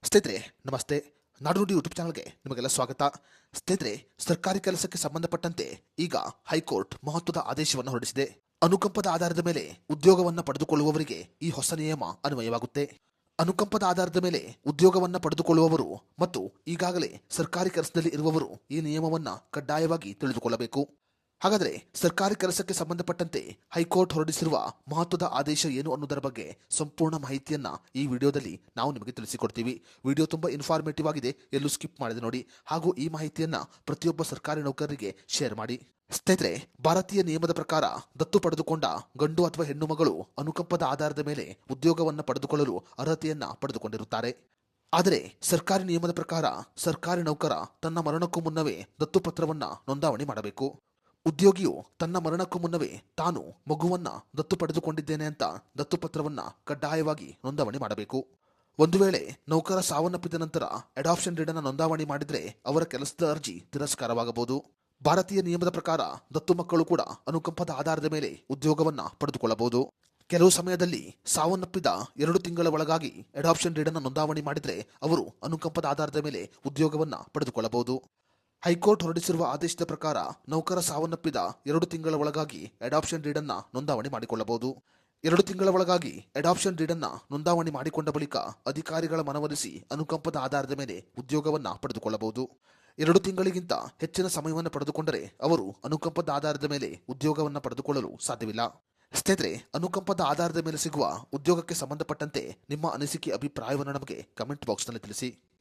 ಸ್ನೇಹಿತರೆ ನಮಸ್ತೆ. ನಾಡುನುಡಿ ಯೂಟ್ಯೂಬ್ ಚಾನಲ್ಗೆ ನಿಮಗೆಲ್ಲ ಸ್ವಾಗತ. ಸ್ನೇಹಿತರೆ, ಸರ್ಕಾರಿ ಕೆಲಸಕ್ಕೆ ಸಂಬಂಧಪಟ್ಟಂತೆ ಈಗ ಹೈಕೋರ್ಟ್ ಮಹತ್ವದ ಆದೇಶವನ್ನು ಹೊರಡಿಸಿದೆ. ಅನುಕಂಪದ ಆಧಾರದ ಮೇಲೆ ಉದ್ಯೋಗವನ್ನು ಪಡೆದುಕೊಳ್ಳುವವರಿಗೆ ಈ ಹೊಸ ನಿಯಮ ಅನ್ವಯವಾಗುತ್ತೆ. ಅನುಕಂಪದ ಆಧಾರದ ಮೇಲೆ ಉದ್ಯೋಗವನ್ನು ಪಡೆದುಕೊಳ್ಳುವವರು ಮತ್ತು ಈಗಾಗಲೇ ಸರ್ಕಾರಿ ಕೆಲಸದಲ್ಲಿ ಇರುವವರು ಈ ನಿಯಮವನ್ನು ಕಡ್ಡಾಯವಾಗಿ ತಿಳಿದುಕೊಳ್ಳಬೇಕು. ಹಾಗಾದರೆ ಸರ್ಕಾರಿ ಕೆಲಸಕ್ಕೆ ಸಂಬಂಧಪಟ್ಟಂತೆ ಹೈಕೋರ್ಟ್ ಹೊರಡಿಸಿರುವ ಮಹತ್ವದ ಆದೇಶ ಏನು ಅನ್ನೋದರ ಬಗ್ಗೆ ಸಂಪೂರ್ಣ ಮಾಹಿತಿಯನ್ನ ಈ ವಿಡಿಯೋದಲ್ಲಿ ನಾವು ನಿಮಗೆ ತಿಳಿಸಿಕೊಡ್ತೀವಿ. ವಿಡಿಯೋ ತುಂಬಾ ಇನ್ಫಾರ್ಮೇಟಿವ್ ಆಗಿದೆ, ಎಲ್ಲೂ ಸ್ಕಿಪ್ ಮಾಡದೆ ನೋಡಿ. ಹಾಗೂ ಈ ಮಾಹಿತಿಯನ್ನ ಪ್ರತಿಯೊಬ್ಬ ಸರ್ಕಾರಿ ನೌಕರರಿಗೆ ಶೇರ್ ಮಾಡಿ. ಸ್ನೇಹಿತರೆ, ಭಾರತೀಯ ನಿಯಮದ ಪ್ರಕಾರ ದತ್ತು ಪಡೆದುಕೊಂಡ ಗಂಡು ಅಥವಾ ಹೆಣ್ಣು ಮಗಳು ಅನುಕಂಪದ ಆಧಾರದ ಮೇಲೆ ಉದ್ಯೋಗವನ್ನು ಪಡೆದುಕೊಳ್ಳಲು ಅರ್ಹತೆಯನ್ನ ಪಡೆದುಕೊಂಡಿರುತ್ತಾರೆ. ಆದರೆ ಸರ್ಕಾರಿ ನಿಯಮದ ಪ್ರಕಾರ ಸರ್ಕಾರಿ ನೌಕರ ತನ್ನ ಮರಣಕ್ಕೂ ಮುನ್ನವೇ ದತ್ತುಪತ್ರವನ್ನ ನೋಂದಾವಣಿ ಮಾಡಬೇಕು. ಉದ್ಯೋಗಿಯು ತನ್ನ ಮರಣಕ್ಕೂ ಮುನ್ನವೇ ತಾನು ಮಗುವನ್ನ ದತ್ತು ಪಡೆದುಕೊಂಡಿದ್ದೇನೆ ಅಂತ ದತ್ತುಪತ್ರವನ್ನ ಕಡ್ಡಾಯವಾಗಿ ನೋಂದಾವಣಿ ಮಾಡಬೇಕು. ಒಂದು ವೇಳೆ ನೌಕರ ಸಾವನ್ನಪ್ಪಿದ ನಂತರ ಅಡಾಪ್ಷನ್ ಡೀಡ್ ಅನ್ನು ನೋಂದಾವಣಿ ಮಾಡಿದ್ರೆ ಅವರ ಕೆಲಸದ ಅರ್ಜಿ ತಿರಸ್ಕಾರವಾಗಬಹುದು. ಭಾರತೀಯ ನಿಯಮದ ಪ್ರಕಾರ ದತ್ತು ಮಕ್ಕಳು ಕೂಡ ಅನುಕಂಪದ ಆಧಾರದ ಮೇಲೆ ಉದ್ಯೋಗವನ್ನ ಪಡೆದುಕೊಳ್ಳಬಹುದು. ಕೆಲವು ಸಮಯದಲ್ಲಿ ಸಾವನ್ನಪ್ಪಿದ 2 ತಿಂಗಳ ಒಳಗಾಗಿ ಅಡಾಪ್ಷನ್ ಡೀಡ್ ಅನ್ನು ನೋಂದಾವಣಿ ಮಾಡಿದ್ರೆ ಅವರು ಅನುಕಂಪದ ಆಧಾರದ ಮೇಲೆ ಉದ್ಯೋಗವನ್ನ ಪಡೆದುಕೊಳ್ಳಬಹುದು. ಹೈಕೋರ್ಟ್ ಹೊರಡಿಸಿರುವ ಆದೇಶದ ಪ್ರಕಾರ ನೌಕರ ಸಾವನ್ನಪ್ಪಿದ 2 ತಿಂಗಳ ಒಳಗಾಗಿ ಅಡಾಪ್ಷನ್ ಡೀಡ್ ಅನ್ನ ನೋಂದಾವಣಿ ಮಾಡಿಕೊಳ್ಳಬಹುದು. 2 ತಿಂಗಳ ಒಳಗಾಗಿ ಅಡಾಪ್ಷನ್ ಡೀಡ್ ಅನ್ನ ನೋಂದಾವಣಿ ಮಾಡಿಕೊಂಡ ಬಳಿಕ ಅಧಿಕಾರಿಗಳ ಮನವೊಲಿಸಿ ಅನುಕಂಪದ ಆಧಾರದ ಮೇಲೆ ಉದ್ಯೋಗವನ್ನ ಪಡೆದುಕೊಳ್ಳಬಹುದು. 2 ತಿಂಗಳಿಗಿಂತ ಹೆಚ್ಚಿನ ಸಮಯವನ್ನು ಪಡೆದುಕೊಂಡರೆ ಅವರು ಅನುಕಂಪದ ಆಧಾರದ ಮೇಲೆ ಉದ್ಯೋಗವನ್ನು ಪಡೆದುಕೊಳ್ಳಲು ಸಾಧ್ಯವಿಲ್ಲ. ಸ್ನೇಹಿತರೆ, ಅನುಕಂಪದ ಆಧಾರದ ಮೇಲೆ ಸಿಗುವ ಉದ್ಯೋಗಕ್ಕೆ ಸಂಬಂಧಪಟ್ಟಂತೆ ನಿಮ್ಮ ಅನಿಸಿಕೆ ಅಭಿಪ್ರಾಯವನ್ನು ನಮಗೆ ಕಮೆಂಟ್ ಬಾಕ್ಸ್ನಲ್ಲಿ ತಿಳಿಸಿ.